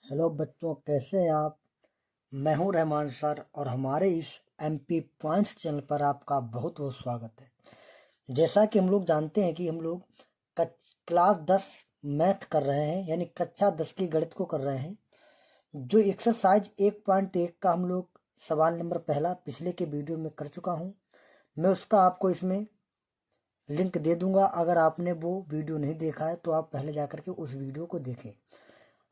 Hello बच्चों, कैसे हैं आप। मैं हूं रहमान सर और हमारे इस एमपी पॉइंट्स चैनल पर आपका बहुत बहुत स्वागत है। जैसा कि हम लोग जानते हैं कि हम लोग क्लास 10 मैथ कर रहे हैं, यानी कक्षा 10 की गणित को कर रहे हैं। जो एक्सरसाइज 1.1 का हम लोग सवाल नंबर पहला पिछले के वीडियो में कर चुका हूं। मैं उसका आपको इसमें लिंक दे दूंगा। अगर आपने वो वीडियो नहीं देखा है तो आप पहले जाकर के उस वीडियो को देखें।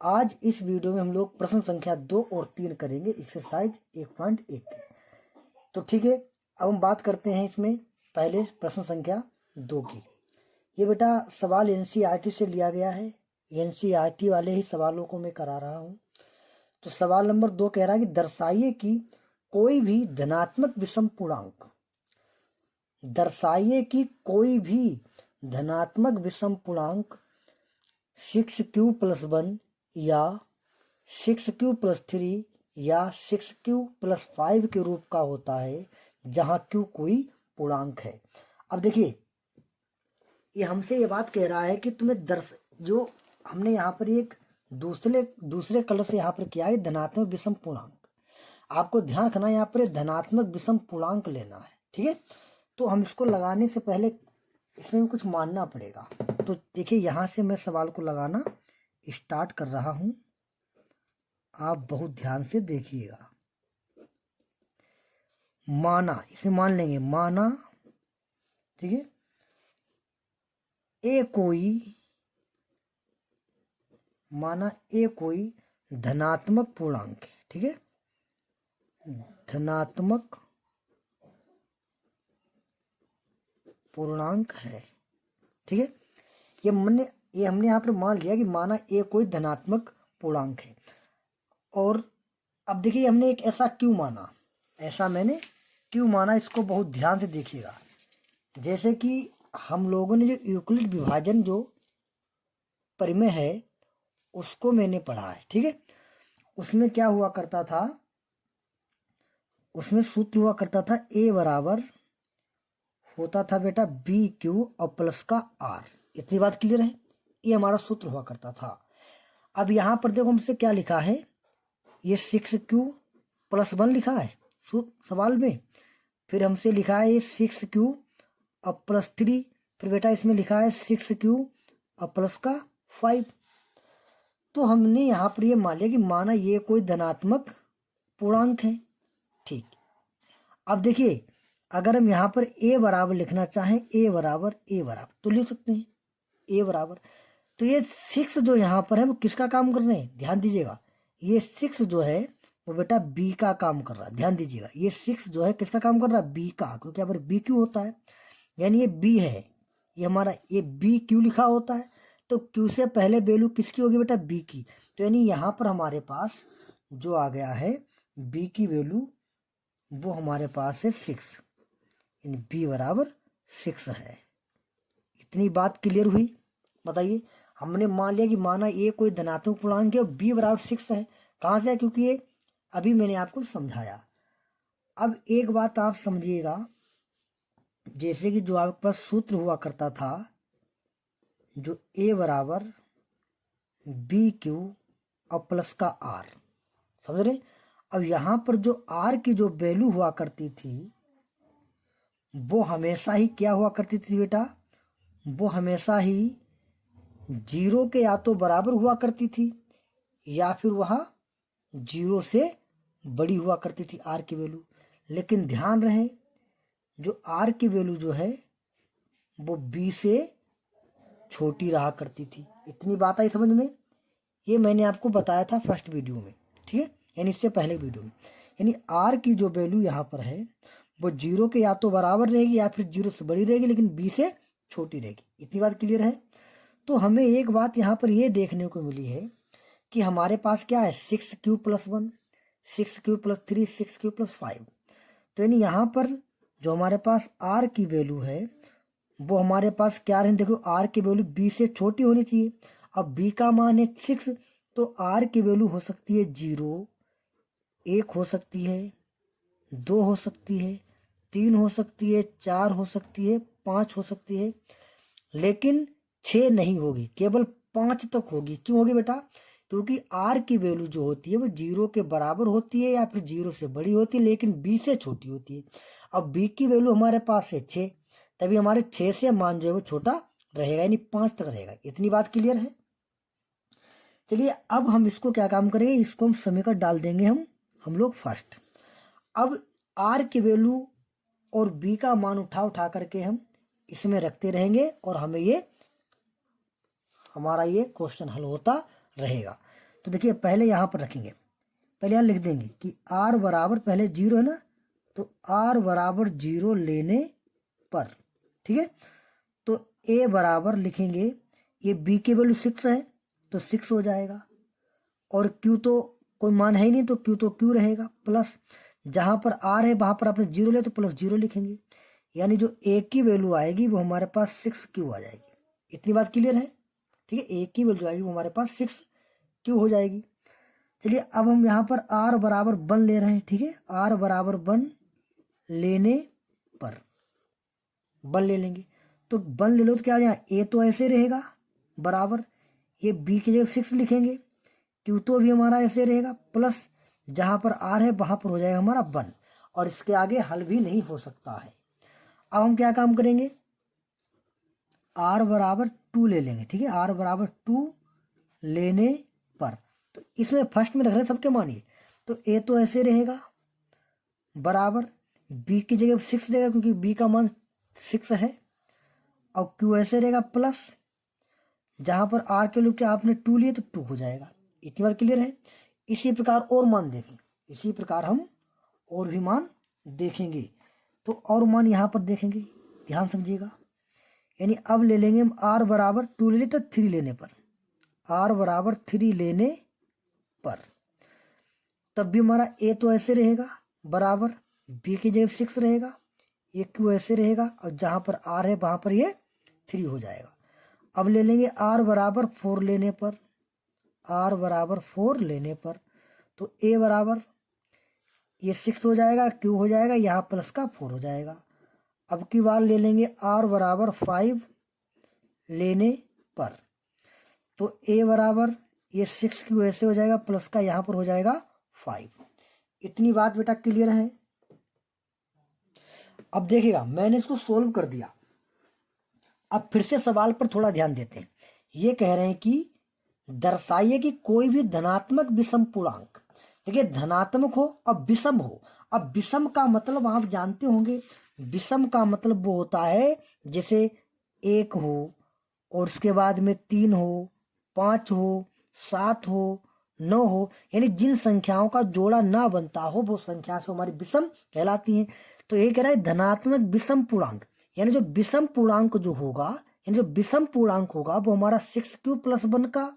आज इस वीडियो में हम लोग प्रश्न संख्या 2 और 3 करेंगे एक्सरसाइज 1.1 की। तो ठीक है, अब हम बात करते हैं इसमें पहले प्रश्न संख्या 2 की। ये बेटा सवाल एनसीईआरटी से लिया गया है। एनसीईआरटी वाले ही सवालों को मैं करा रहा हूँ। तो सवाल नंबर 2 कह रहा है कि दर्शाइए कि कोई भी धनात्मक विषम पूर्णांक, दर्शाइए कि कोई भी धनात्मक विषम पूर्णांक 6q+1 या 6q+3 या 6q+5 के रूप का होता है, जहां q कोई पूर्णांक है। अब देखिए, ये हमसे ये बात कह रहा है कि तुम्हें जो हमने यहाँ पर एक दूसरे कलर से यहाँ पर किया है धनात्मक विषम पूर्णांक। आपको ध्यान रखना है, यहाँ पर धनात्मक विषम पूर्णांक लेना है, ठीक है। तो हम इसको लगाने से पहले इसमें कुछ मानना पड़ेगा। तो देखिए, यहाँ से मैं सवाल को लगाना स्टार्ट कर रहा हूं। आप बहुत ध्यान से देखिएगा। माना, इसमें मान लेंगे माना, ठीक है, माना ए कोई धनात्मक पूर्णांक है, ठीक है, धनात्मक पूर्णांक है, ठीक है। ये हमने यहाँ पर मान लिया कि माना ए कोई धनात्मक पूर्णांक है। और अब देखिए, हमने एक ऐसा क्यों माना, ऐसा मैंने क्यों माना, इसको बहुत ध्यान से देखिएगा। जैसे कि हम लोगों ने जो यूक्लिड विभाजन जो परिमेय है उसको मैंने पढ़ा है, ठीक है। उसमें क्या हुआ करता था, उसमें सूत्र हुआ करता था ए बराबर होता था बेटा बी क्यू और प्लस का आर। इतनी बात क्लियर है, ये हमारा सूत्र हुआ करता था। अब यहाँ पर देखो हमसे क्या लिखा है, ये 6q+1 लिखा है सवाल में। फिर हमसे लिखा है ये 6q और +3। फिर बेटा इसमें लिखा है 6q और प्लस का 5। तो हमने यहाँ पर ये मान लिया कि माना ये कोई धनात्मक पूर्णांक है, ठीक। अब देखिए, अगर हम यहाँ पर ए बराबर लिखना चाहें, ए बराबर तो लिख सकते हैं ए बराबर। तो ये 6 जो यहाँ पर है वो किसका काम कर रहे हैं, ध्यान दीजिएगा। ये 6 जो है वो बेटा बी का काम कर रहा है, ध्यान दीजिएगा। ये 6 जो है किसका काम कर रहा है, बी का, क्योंकि यहाँ पर बी क्यू होता है, यानी ये बी है। ये हमारा ये बी क्यू लिखा होता है, तो क्यू से पहले वैल्यू किसकी होगी बेटा, बी की। तो यानी यहाँ पर हमारे पास जो आ गया है बी की वैल्यू, वो हमारे पास है 6, यानी बी बराबर 6 है। इतनी बात क्लियर हुई। बताइए, हमने मान लिया कि माना ए कोई धनात्मक पूर्णांक है और बी बराबर 6 है। कहाँ से है, क्योंकि ये अभी मैंने आपको समझाया। अब एक बात आप समझिएगा, जैसे कि जो आपके पास सूत्र हुआ करता था, जो ए बराबर बी क्यू और प्लस का आर, समझ रहे। अब यहाँ पर जो आर की जो वैल्यू हुआ करती थी वो हमेशा ही क्या हुआ करती थी बेटा, वो हमेशा ही 0 के या तो बराबर हुआ करती थी या फिर वह 0 से बड़ी हुआ करती थी आर की वैल्यू। लेकिन ध्यान रहे, जो आर की वैल्यू जो है वो बी से छोटी रहा करती थी। इतनी बात आई समझ में। ये मैंने आपको बताया था फर्स्ट वीडियो में, ठीक है, यानी इससे पहले वीडियो में। यानी आर की जो वैल्यू यहाँ पर है वो 0 के या तो बराबर रहेगी या फिर 0 से बड़ी रहेगी, लेकिन बी से छोटी रहेगी। इतनी बात क्लियर है। तो हमें एक बात यहाँ पर ये देखने को मिली है कि हमारे पास क्या है, 6q+1, 6q+3, 6q+5। तो यानी यहाँ पर जो हमारे पास आर की वैल्यू है वो हमारे पास क्या है, देखो आर की वैल्यू बी से छोटी होनी चाहिए। अब बी का मान है 6, तो आर की वैल्यू हो सकती है 0, 1 हो सकती है, 2 हो सकती है, 3 हो सकती है, 4 हो सकती है, 5 हो सकती है, लेकिन 6 नहीं होगी, केवल 5 तक होगी। क्यों होगी बेटा, क्योंकि आर की वैल्यू जो होती है वो 0 के बराबर होती है या फिर 0 से बड़ी होती है, लेकिन बी से छोटी होती है। अब बी की वैल्यू हमारे पास है 6, तभी हमारे 6 से मान जो है वो छोटा रहेगा, यानी 5 तक रहेगा। इतनी बात क्लियर है। चलिए अब हम इसको क्या काम करेंगे, इसको हम समीकरण डाल देंगे हम लोग फर्स्ट। अब आर की वैल्यू और बी का मान उठा करके हम इसमें रखते रहेंगे और हमें ये हमारा ये क्वेश्चन हल होता रहेगा। तो देखिए पहले यहाँ पर रखेंगे, पहले यहाँ लिख देंगे कि आर बराबर, पहले 0 है ना, तो आर बराबर 0 लेने पर, ठीक है। तो ए बराबर लिखेंगे, ये बी की वैल्यू 6 है तो 6 हो जाएगा, और क्यू तो कोई मान है ही नहीं तो क्यू तो क्यू रहेगा, प्लस जहाँ पर आर है वहाँ पर आपने 0 लिया तो प्लस 0 लिखेंगे, यानी जो ए की वैल्यू आएगी वो हमारे पास 6 क्यू आ जाएगी। इतनी बात क्लियर है, ठीक है। ए की वैल्यू आएगी वो हमारे पास 6 क्यू हो जाएगी। चलिए अब हम यहाँ पर आर बराबर 1 ले रहे हैं, ठीक है। आर बराबर 1 लेने पर 1 ले लेंगे, तो 1 ले लो तो क्या आ जाएगा, ए तो ऐसे रहेगा बराबर, ये बी की जगह 6 लिखेंगे, क्यू तो भी हमारा ऐसे रहेगा, प्लस जहाँ पर आर है वहाँ पर हो जाएगा हमारा 1, और इसके आगे हल भी नहीं हो सकता है। अब हम क्या काम करेंगे, आर बराबर 2 ले लेंगे, ठीक है। आर बराबर 2 लेने पर, तो इसमें फर्स्ट में रख रहे हैं सबके मानिए, तो ए तो ऐसे रहेगा बराबर, बी की जगह 6 रहेगा क्योंकि बी का मान 6 है, और क्यू ऐसे रहेगा प्लस, जहाँ पर आर के लिए क्या आपने 2 लिए तो 2 हो जाएगा। इतनी बात क्लियर है। इसी प्रकार और मान देखें, इसी प्रकार हम और भी मान देखेंगे, तो और मान यहाँ पर देखेंगे, ध्यान समझिएगा। यानी अब ले लेंगे हम आर बराबर 2 ले लें तो 3 लेने पर, आर बराबर 3 लेने पर, तब भी हमारा ए तो ऐसे रहेगा बराबर, बी की जगह 6 रहेगा, ये क्यू ऐसे रहेगा, और जहाँ पर आर है वहाँ पर ये 3 हो जाएगा। अब ले लेंगे आर बराबर 4 लेने पर, आर बराबर 4 लेने पर, तो ए बराबर ये 6 हो जाएगा, क्यू हो जाएगा, यहाँ प्लस का 4 हो जाएगा। अब की बार ले लेंगे आर बराबर 5 लेने पर, तो ए बराबर ये 6 क्यू ऐसे हो जाएगा, प्लस का यहाँ पर हो जाएगा 5। इतनी बात बेटा क्लियर है। अब देखिएगा मैंने इसको सोल्व कर दिया, अब फिर से सवाल पर थोड़ा ध्यान देते हैं। ये कह रहे हैं कि दर्शाइए कि कोई भी धनात्मक विषम पूर्णांक, देखिए धनात्मक हो अब विषम हो। अब विषम का मतलब आप जानते होंगे, विषम का मतलब वो होता है जैसे 1 हो और उसके बाद में 3 हो, 5 हो, 7 हो, 9 हो, यानी जिन संख्याओं का जोड़ा ना बनता हो वो संख्या से हमारी विषम कहलाती हैं। तो ये कह रहा है धनात्मक विषम पूर्णांक, यानी जो विषम पूर्णांक जो होगा, यानी जो विषम पूर्णांक होगा वो हमारा 6q + 1 का,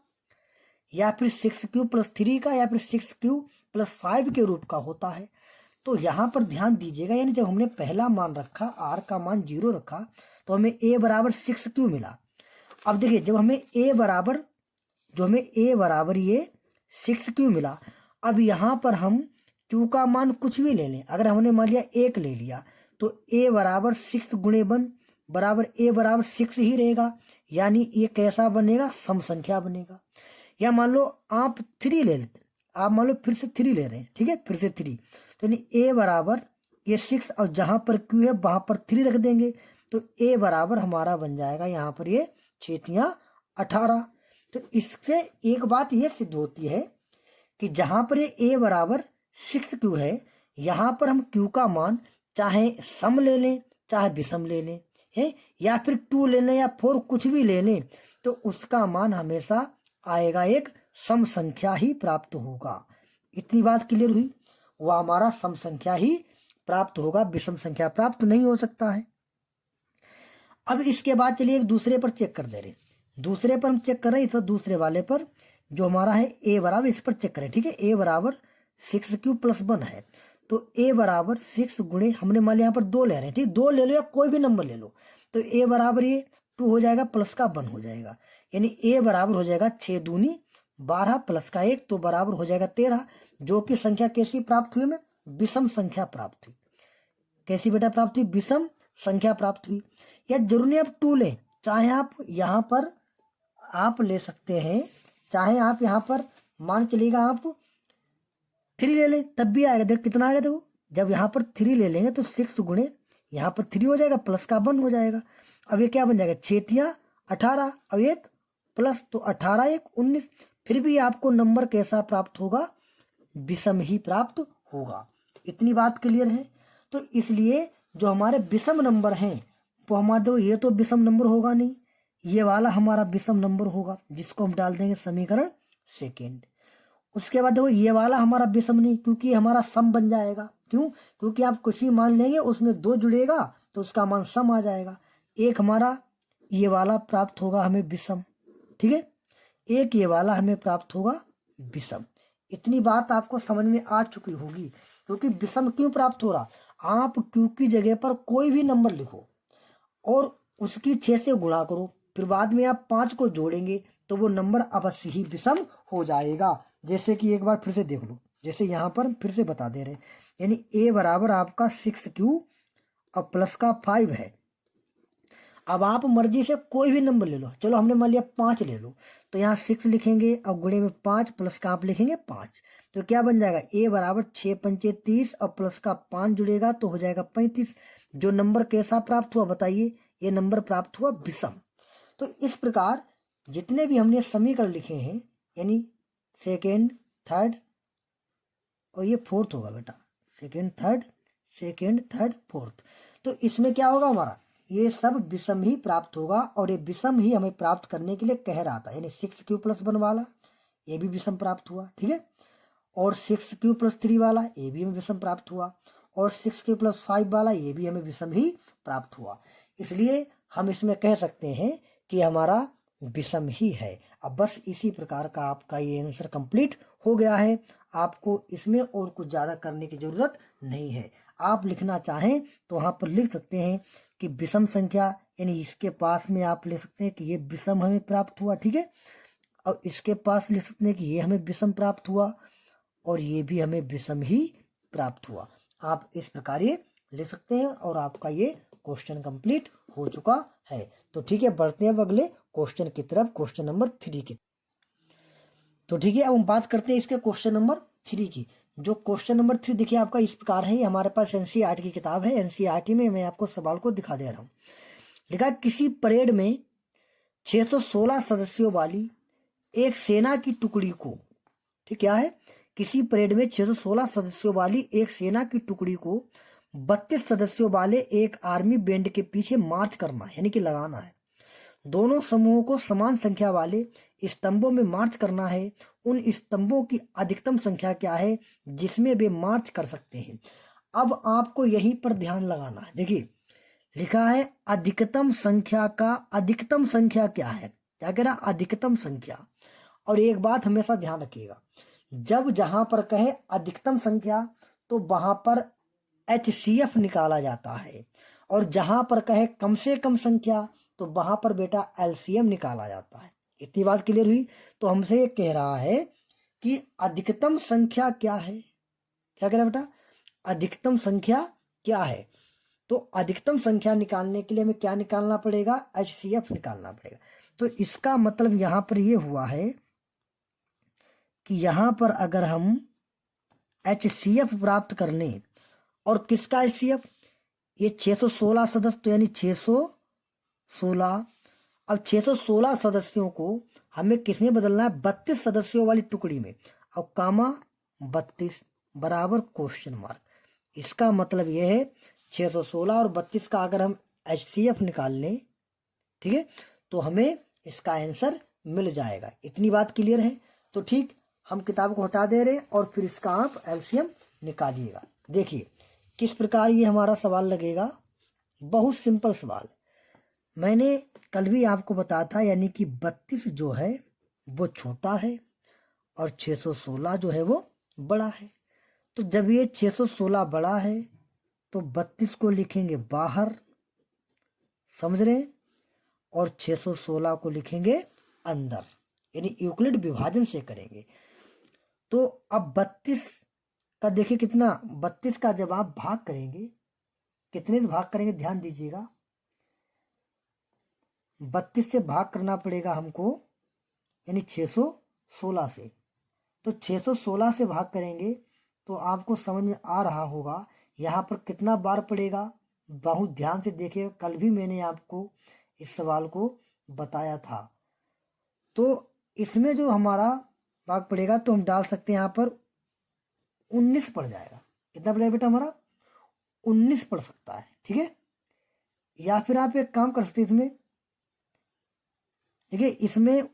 या फिर 6q + 3 का, या फिर 6q + 5 के रूप का होता है। तो यहाँ पर ध्यान दीजिएगा, यानी जब हमने पहला मान रखा, आर का मान 0 रखा, तो हमें a बराबर 6q मिला। अब देखिए जब हमें a बराबर, जो हमें a बराबर ये 6q मिला, अब यहाँ पर हम q का मान कुछ भी ले लें, अगर हमने मान लिया 1 ले लिया, तो a बराबर 6 × 1 बराबर a बराबर 6 ही रहेगा, यानी ये कैसा बनेगा, सम संख्या बनेगा। या मान लो आप 3 ले लेते, आप मान लो फिर से 3 ले रहे हैं, ठीक है, फिर से 3, तो यानी a बराबर ये 6 और जहाँ पर q है वहाँ पर 3 रख देंगे, तो a बराबर हमारा बन जाएगा यहाँ पर ये 6 × 18। तो इससे एक बात ये सिद्ध होती है कि जहाँ पर ये a बराबर 6q है, यहाँ पर हम q का मान चाहे सम ले लें चाहे विषम ले लें है, या फिर 2 ले लें या 4 कुछ भी ले लें, तो उसका मान हमेशा आएगा एक सम संख्या ही प्राप्त होगा। इतनी बात क्लियर हुई, वह हमारा सम संख्या ही प्राप्त होगा, विषम संख्या प्राप्त नहीं हो सकता है। अब इसके बाद चलिए एक दूसरे पर चेक कर दे रहे, दूसरे पर हम चेक कर रहे हैं, इस दूसरे वाले पर जो हमारा है a बराबर, इस पर चेक करें, ठीक है। a बराबर 6q + 1 है, तो a बराबर 6 गुणे, हमने मान लिया यहाँ पर 2 ले रहे हैं, ठीक, 2 ले लो या कोई भी नंबर ले लो, तो a बराबर ये 2 हो जाएगा, प्लस का 1 हो जाएगा, यानी a बराबर हो जाएगा 6 दूनी 12 प्लस का 1, तो बराबर हो जाएगा 13, जो कि संख्या कैसी प्राप्त हुई, हमें विषम संख्या प्राप्त हुई। कैसी बेटा प्राप्त हुई, विषम संख्या प्राप्त हुई। या जरूरी नहीं आप 2 लें, चाहे आप यहाँ पर आप ले सकते हैं, चाहे आप यहाँ पर मान चलेगा आप 3 ले लें तब भी आएगा। देखो कितना आएगा, देखो जब यहाँ पर 3 ले लेंगे तो 6 गुणे यहाँ पर 3 हो जाएगा, प्लस का 1 हो जाएगा। अब ये क्या बन जाएगा, 6 18 और 1 प्लस, तो 18 1 19। फिर भी आपको नंबर कैसा प्राप्त होगा, विषम ही प्राप्त होगा। इतनी बात क्लियर है। तो इसलिए जो हमारे विषम नंबर हैं वो हमारे, देखो ये तो विषम नंबर होगा नहीं, ये वाला हमारा विषम नंबर होगा जिसको हम डाल देंगे समीकरण सेकेंड। उसके बाद देखो ये वाला हमारा विषम नहीं, क्योंकि हमारा सम बन जाएगा। क्यों, क्योंकि आप कुछ ही मान लेंगे उसमें 2 जुड़ेगा तो उसका मान सम आ जाएगा। एक हमारा ये वाला प्राप्त होगा हमें विषम, ठीक है, एक ये वाला हमें प्राप्त होगा विषम। इतनी बात आपको समझ में आ चुकी होगी। क्योंकि विषम क्यों प्राप्त हो रहा, आप क्यू की जगह पर कोई भी नंबर लिखो और उसकी 6 से गुणा करो, फिर बाद में आप 5 को जोड़ेंगे तो वो नंबर अवश्य ही विषम हो जाएगा। जैसे कि एक बार फिर से देख लो, जैसे यहाँ पर फिर से बता दे रहे, यानी a बराबर आपका 6q और प्लस का 5 है। अब आप मर्जी से कोई भी नंबर ले लो, चलो हमने मान लिया 5 ले लो, तो यहाँ 6 लिखेंगे और गुणे में 5 प्लस का आप लिखेंगे 5, तो क्या बन जाएगा, a बराबर 6 पंचे 30 और प्लस का 5 जुड़ेगा तो हो जाएगा 35। जो नंबर कैसा प्राप्त हुआ बताइए, ये नंबर प्राप्त हुआ विषम। तो इस प्रकार जितने भी हमने समीकरण लिखे हैं, यानी सेकेंड थर्ड और ये फोर्थ होगा बेटा, सेकेंड थर्ड फोर्थ, तो इसमें क्या होगा हमारा, ये सब विषम ही प्राप्त होगा। और ये विषम ही हमें प्राप्त करने के लिए कह रहा था, यानी 6q + 1 वाला ये भी विषम प्राप्त हुआ, ठीक है, और 6q + 3 वाला ये भी हमें विषम प्राप्त हुआ, और 6q + 5 वाला ये भी हमें विषम ही प्राप्त हुआ। इसलिए हम इसमें कह सकते हैं कि हमारा विषम ही है। अब बस इसी प्रकार का आपका ये आंसर कंप्लीट हो गया है। आपको इसमें और कुछ ज़्यादा करने की ज़रूरत नहीं है। आप लिखना चाहें तो वहाँ पर लिख सकते हैं कि विषम संख्या, यानी इसके पास में आप ले सकते हैं कि ये विषम हमें प्राप्त हुआ, ठीक है, और इसके पास लिख सकते हैं कि ये हमें विषम प्राप्त हुआ और ये भी हमें विषम ही प्राप्त हुआ। आप इस प्रकार ये ले सकते हैं और आपका ये क्वेश्चन कंप्लीट हो चुका है। तो ठीक है, बढ़ते हैं अब अगले क्वेश्चन की तरफ, क्वेश्चन नंबर 3 की। तो ठीक है, अब हम बात करते हैं इसके क्वेश्चन नंबर 3 की। जो क्वेश्चन नंबर 3 देखिए आपका इस प्रकार है, हमारे पास एनसीईआरटी की किताब है, एनसीईआरटी में मैं आपको सवाल को दिखा दे रहा हूँ। लिखा, किसी परेड में 616 सदस्यों वाली एक सेना की टुकड़ी को, ठीक क्या है, किसी परेड में 616 सदस्यों वाली एक सेना की टुकड़ी को 32 सदस्यों वाले एक आर्मी बैंड के पीछे मार्च करना है, यानी कि लगाना है। दोनों समूहों को समान संख्या वाले स्तंभों में मार्च करना है। उन स्तंभों की अधिकतम संख्या क्या है जिसमें वे मार्च कर सकते हैं। अब आपको यहीं पर ध्यान लगाना है। देखिए लिखा है अधिकतम संख्या का, अधिकतम संख्या क्या है, क्या कह रहा, अधिकतम संख्या। और एक बात हमेशा ध्यान रखिएगा, जब जहां पर कहे अधिकतम संख्या तो वहां पर HCF निकाला जाता है, और जहां पर कहे कम से कम संख्या तो वहां पर बेटा LCM निकाला जाता है। इतनी बात क्लियर हुई। तो हमसे ये कह रहा है कि अधिकतम संख्या क्या है, क्या कह रहा है बेटा, अधिकतम संख्या क्या है। तो अधिकतम संख्या निकालने के लिए हमें क्या निकालना पड़ेगा, HCF निकालना पड़ेगा। तो इसका मतलब यहां पर ये हुआ है कि यहां पर अगर हम HCF प्राप्त कर लें, और किसका HCF, ये 616 सदस्य, तो यानी 616। अब 616 सदस्यों को हमें किसमें बदलना है, 32 सदस्यों वाली टुकड़ी में, और कामा 32 बराबर क्वेश्चन मार्क। इसका मतलब यह है 616 और 32 का अगर हम HCF निकाल लें, ठीक है, तो हमें इसका आंसर मिल जाएगा। इतनी बात क्लियर है। तो ठीक, हम किताब को हटा दे रहे हैं और फिर इसका आप LCM निकालिएगा। देखिए किस प्रकार ये हमारा सवाल लगेगा, बहुत सिंपल सवाल। मैंने कल भी आपको बताया था, यानी कि 32 जो है वो छोटा है और 616 जो है वो बड़ा है। तो जब ये 616 बड़ा है तो 32 को लिखेंगे बाहर, समझ रहे हैं, और 616 को लिखेंगे अंदर, यानी यूक्लिड विभाजन से करेंगे। तो अब 32 का देखिए कितना, 32 का जब आप भाग करेंगे, कितने से भाग करेंगे ध्यान दीजिएगा, 32 से भाग करना पड़ेगा हमको, यानी 616 से। तो 616 से भाग करेंगे तो आपको समझ में आ रहा होगा यहाँ पर कितना बार पड़ेगा। बहुत ध्यान से देखिए, कल भी मैंने आपको इस सवाल को बताया था। तो इसमें जो हमारा भाग पड़ेगा तो हम डाल सकते हैं यहाँ पर 19 पड़ जाएगा। कितना पड़ जाएगा बेटा हमारा? 19 पड़ सकता है, ठीक है। या फिर आप एक काम कर सकते हैं, इसमें देखिए इसमें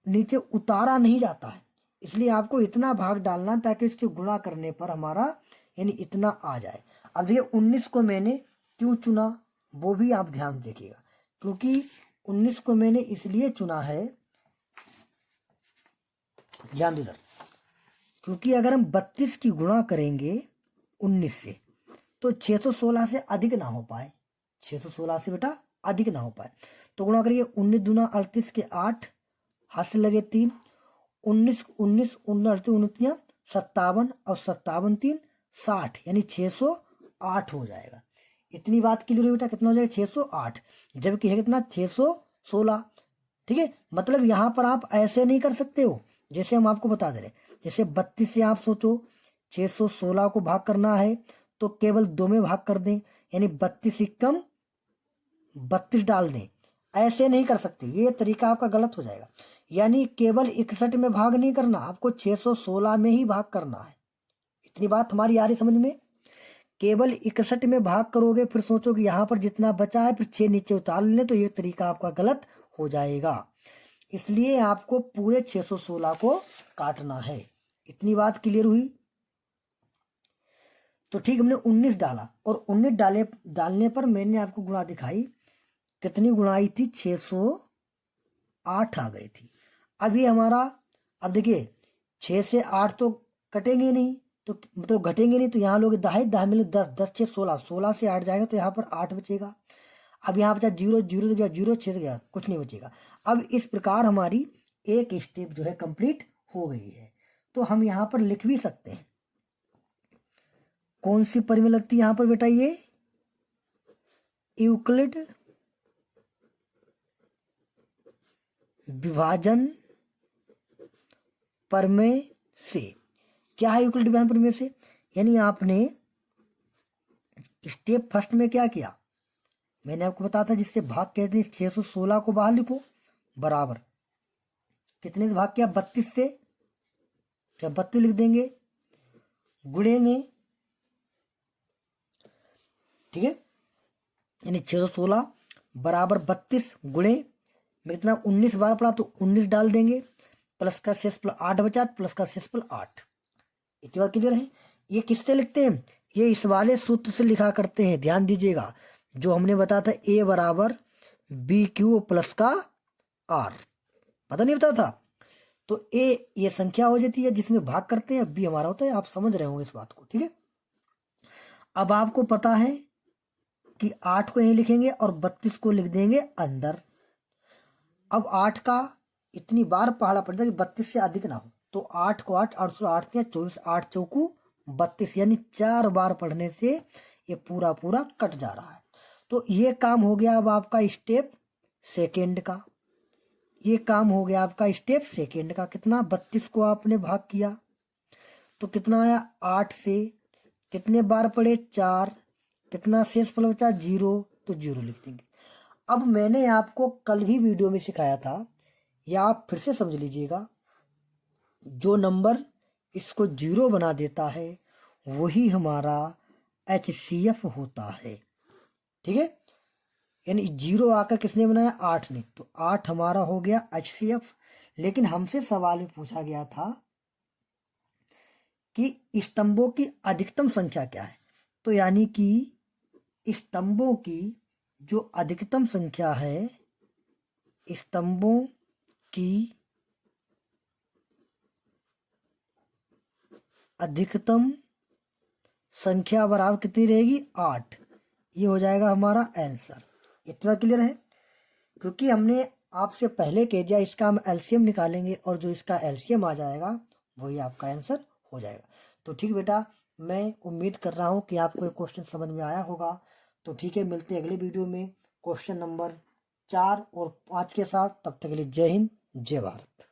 नीचे उतारा नहीं जाता है, इसलिए आपको इतना भाग डालना ताकि इसके गुणा करने पर हमारा यानी इतना आ जाए। अब देखिए 19 को मैंने क्यों चुना वो भी आप ध्यान देखिएगा, क्योंकि 19 को मैंने इसलिए चुना है, ध्यान दो इधर, क्योंकि अगर हम 32 की गुणा करेंगे 19 से तो 616 से अधिक ना हो पाए, 616 से बेटा अधिक ना हो पाए। तो गुणा करिए 19 दूना 38 के 8, हाथ से लगे 3, 19 19 38 29 57 और 57 3 60 यानी 608 हो जाएगा। इतनी बात क्लियर हुई बेटा? कितना हो जाएगा? 608, जबकि है कितना? 616, ठीक है। मतलब यहाँ पर आप ऐसे नहीं कर सकते हो जैसे हम आपको बता दे रहे, जैसे 32 से आप सोचो 616 को भाग करना है तो केवल 2 में भाग कर दें, यानी 32 कम 32 डाल दें, ऐसे नहीं कर सकते, ये तरीका आपका गलत हो जाएगा। यानी केवल 61 में भाग नहीं करना, आपको 616 में ही भाग करना है। इतनी बात हमारी आ रही समझ में? केवल 61 में भाग करोगे फिर सोचो कि यहाँ पर जितना बचा है फिर 6 नीचे उतार लें, तो ये तरीका आपका गलत हो जाएगा। इसलिए आपको पूरे 616 को काटना है। इतनी बात क्लियर हुई? तो ठीक, हमने 19 डाला और 19 डालने पर मैंने आपको गुणा दिखाई, कितनी गुणाई थी? 608 आ गई थी। अब ये हमारा, अब देखिए 6 से 8 तो कटेंगे नहीं, तो मतलब घटेंगे नहीं, तो यहाँ लोग दाहे दाहे मिले 10 10 6 16, 16 से 8 जाएगा तो यहाँ पर 8 बचेगा। अब यहाँ बचा 0 0 से गया 0, 6 से गया, कुछ नहीं बचेगा। अब इस प्रकार हमारी एक स्टेप जो है कंप्लीट हो गई है। तो हम यहाँ पर लिख भी सकते हैं, कौन सी परिमेय लगती है यहाँ पर बेटा? ये यूक्लिड विभाजन प्रमेय से। क्या है यूक्लिड विभाजन प्रमेय से? यानी आपने स्टेप फर्स्ट में क्या किया, मैंने आपको बताया था जिससे भाग कहते हैं, 616 को बाहर लिखो बराबर कितने से भाग किया? 32 से, क्या 32 लिख देंगे, गुणेंगे, ठीक है। यानी 616 बराबर 32 गुणे में कितना? 19 बार पड़ा तो 19 डाल देंगे, प्लस का शेष प्लस 8 बचा, प्लस का शेष प्लस 8। इतनी बात क्लियर है? ये किससे लिखते हैं? ये इस वाले सूत्र से लिखा करते हैं, ध्यान दीजिएगा, जो हमने बताया था ए बराबर बी क्यू प्लस का आर, पता नहीं बताया था? तो ए ये संख्या हो जाती है जिसमें भाग करते हैं, बी हमारा होता है, आप समझ रहे होंगे इस बात को, ठीक है। अब आपको पता है कि 8 को यहीं लिखेंगे और 32 को लिख देंगे अंदर। अब 8 का इतनी बार पहाड़ा पड़ता है कि 32 से अधिक ना हो, तो 8 को 8 8 8 24, 8 चौकू 32, यानी 4 बार पढ़ने से ये पूरा पूरा कट जा रहा है। तो ये काम हो गया अब आपका स्टेप सेकेंड का, ये काम हो गया आपका स्टेप सेकेंड का। कितना? 32 को आपने भाग किया तो कितना आया? 8 से कितने बार पड़े? 4, कितना शेष फल बचा? 0, तो 0 लिख देंगे। अब मैंने आपको कल भी वीडियो में सिखाया था, या आप फिर से समझ लीजिएगा, जो नंबर इसको 0 बना देता है वही हमारा HCF होता है, ठीक है। यानी 0 आकर किसने बनाया? 8 ने, तो 8 हमारा हो गया HCF। लेकिन हमसे सवाल में पूछा गया था कि स्तंभों की अधिकतम संख्या क्या है, तो यानी कि स्तंभों की जो अधिकतम संख्या है, स्तंभों की अधिकतम संख्या बराबर कितनी रहेगी? 8। ये हो जाएगा हमारा आंसर। इतना क्लियर है? क्योंकि हमने आपसे पहले कह दिया इसका हम एलसीएम निकालेंगे और जो इसका एलसीएम आ जाएगा वही आपका आंसर हो जाएगा। तो ठीक बेटा, मैं उम्मीद कर रहा हूँ कि आपको ये क्वेश्चन समझ में आया होगा। तो ठीक है, मिलते हैं अगले वीडियो में क्वेश्चन नंबर 4 और 5 के साथ। तब तक के लिए जय हिंद, जय भारत।